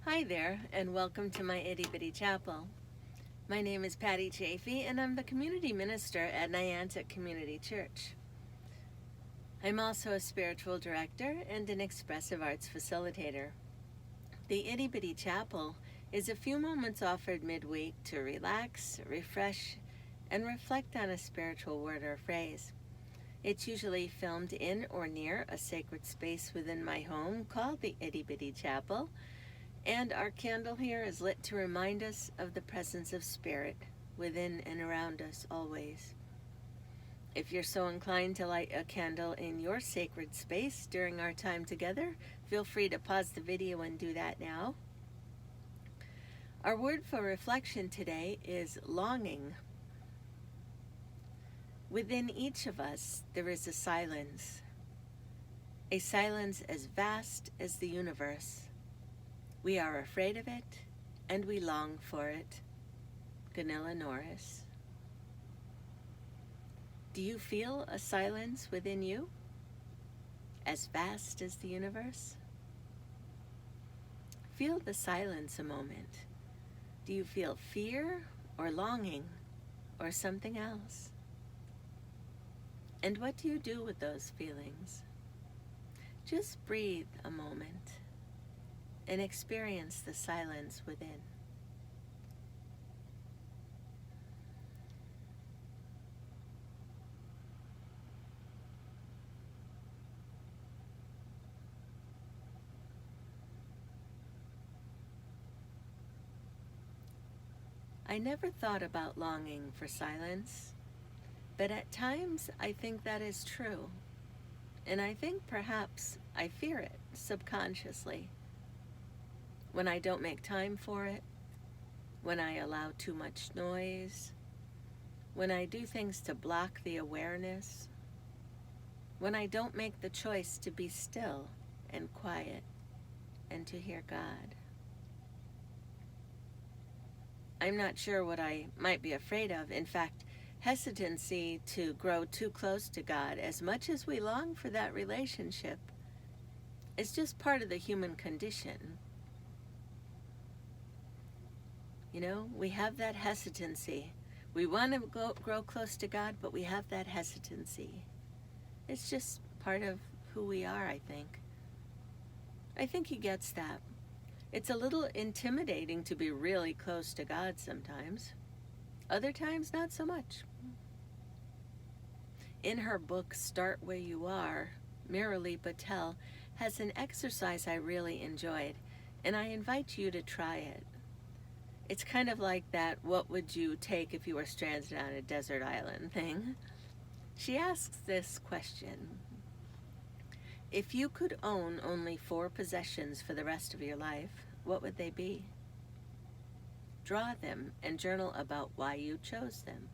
Hi there, and welcome to my Itty Bitty Chapel. My name is Patty Chaffee, and I'm the community minister at Niantic Community Church. I'm also a spiritual director and an expressive arts facilitator. The Itty Bitty Chapel is a few moments offered midweek to relax, refresh, and reflect on a spiritual word or phrase. It's usually filmed in or near a sacred space within my home called the Itty Bitty Chapel, and our candle here is lit to remind us of the presence of Spirit within and around us always. If you're so inclined to light a candle in your sacred space during our time together, feel free to pause the video and do that now. Our word for reflection today is longing. Within each of us, there is a silence as vast as the universe. We are afraid of it, and we long for it. Gunilla Norris. Do you feel a silence within you, as vast as the universe? Feel the silence a moment. Do you feel fear or longing or something else? And what do you do with those feelings? Just breathe a moment and experience the silence within. I never thought about longing for silence, but at times I think that is true. And I think perhaps I fear it subconsciously. When I don't make time for it, when I allow too much noise, when I do things to block the awareness, when I don't make the choice to be still and quiet and to hear God. I'm not sure what I might be afraid of. In fact, hesitancy to grow too close to God, as much as we long for that relationship, is just part of the human condition. You know, we have that hesitancy. We want to grow close to God, but we have that hesitancy. It's just part of who we are, I think. I think he gets that. It's a little intimidating to be really close to God sometimes. Other times, not so much. In her book, Start Where You Are, Miralee Patel has an exercise I really enjoyed, and I invite you to try it. It's kind of like that, what would you take if you were stranded on a desert island thing. She asks this question: if you could own only 4 possessions for the rest of your life, what would they be? Draw them and journal about why you chose them.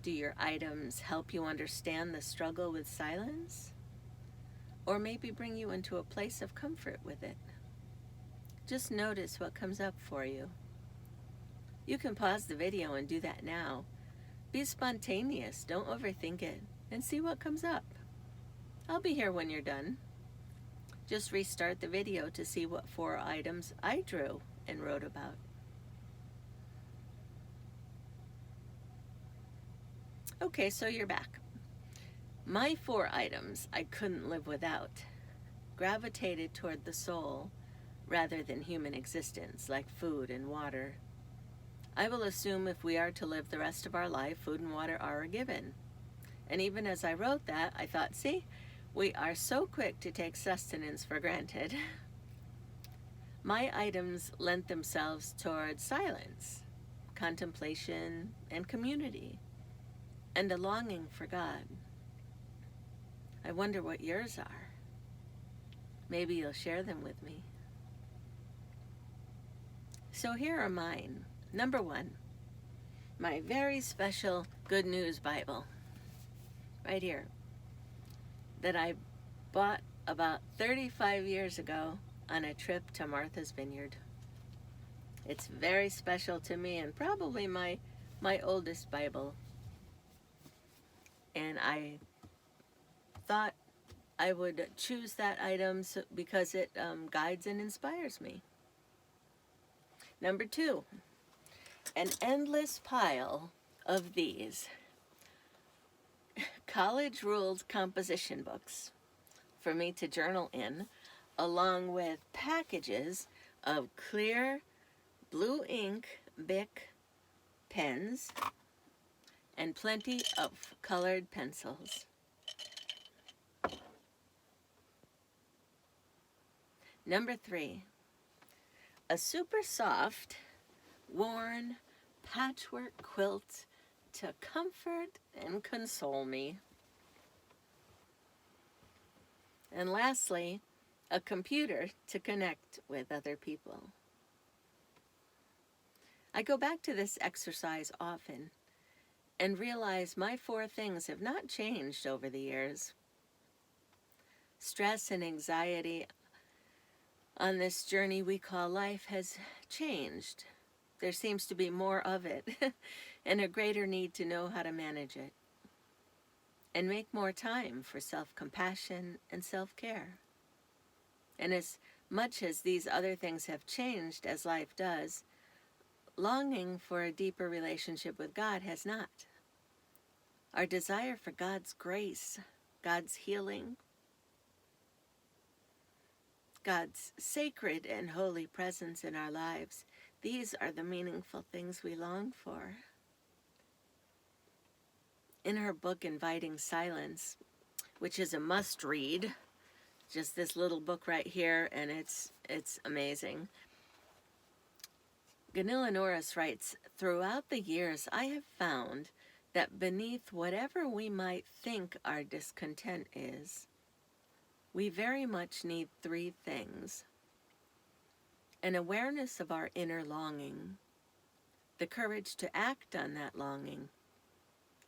Do your items help you understand the struggle with silence? Or maybe bring you into a place of comfort with it? Just notice what comes up for you. You can pause the video and do that now. Be spontaneous, don't overthink it, and see what comes up. I'll be here when you're done. Just restart the video to see what 4 items I drew and wrote about. Okay, so you're back. My 4 items I couldn't live without gravitated toward the soul rather than human existence, like food and water. I will assume if we are to live the rest of our life, food and water are a given. And even as I wrote that, I thought, see, we are so quick to take sustenance for granted. My items lent themselves toward silence, contemplation, and community, and a longing for God. I wonder what yours are. Maybe you'll share them with me. So here are mine. Number 1, my very special Good News Bible, right here, that I bought about 35 years ago on a trip to Martha's Vineyard. It's very special to me and probably my oldest Bible. And I thought I would choose that item because it guides and inspires me. Number 2, an endless pile of these college ruled composition books for me to journal in, along with packages of clear blue ink Bic pens and plenty of colored pencils. Number 3, a super soft, worn patchwork quilt to comfort and console me. And lastly, a computer to connect with other people. I go back to this exercise often and realize my 4 things have not changed over the years. Stress and anxiety on this journey we call life has changed. There seems to be more of it and a greater need to know how to manage it and make more time for self-compassion and self-care. And as much as these other things have changed as life does, longing for a deeper relationship with God has not. Our desire for God's grace, God's healing, God's sacred and holy presence in our lives, these are the meaningful things we long for. In her book, Inviting Silence, which is a must-read, just this little book right here, and it's amazing. Gunilla Norris writes, throughout the years, I have found that beneath whatever we might think our discontent is, we very much need 3 things: an awareness of our inner longing, the courage to act on that longing,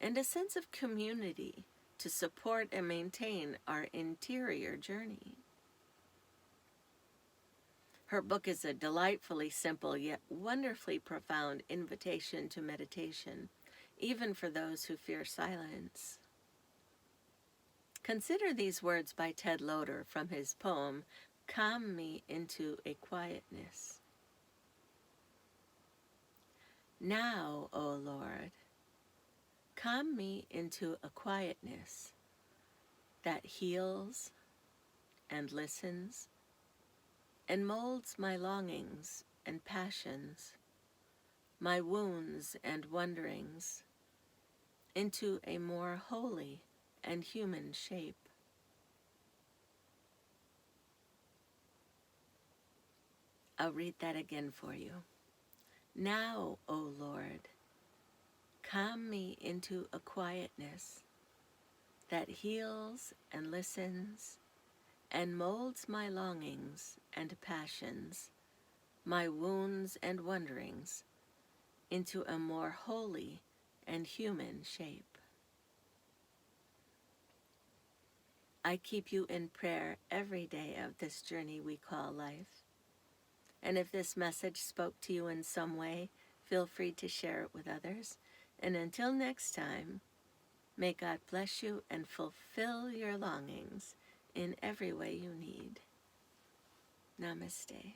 and a sense of community to support and maintain our interior journey. Her book is a delightfully simple yet wonderfully profound invitation to meditation, even for those who fear silence. Consider these words by Ted Loder from his poem, Calm Me into a Quietness. Now, O Lord, calm me into a quietness that heals and listens and molds my longings and passions, my wounds and wonderings, into a more holy and human shape. I'll read that again for you. Now, O Lord, calm me into a quietness that heals and listens and molds my longings and passions, my wounds and wonderings, into a more holy and human shape. I keep you in prayer every day of this journey we call life. And if this message spoke to you in some way, feel free to share it with others. And until next time, may God bless you and fulfill your longings in every way you need. Namaste.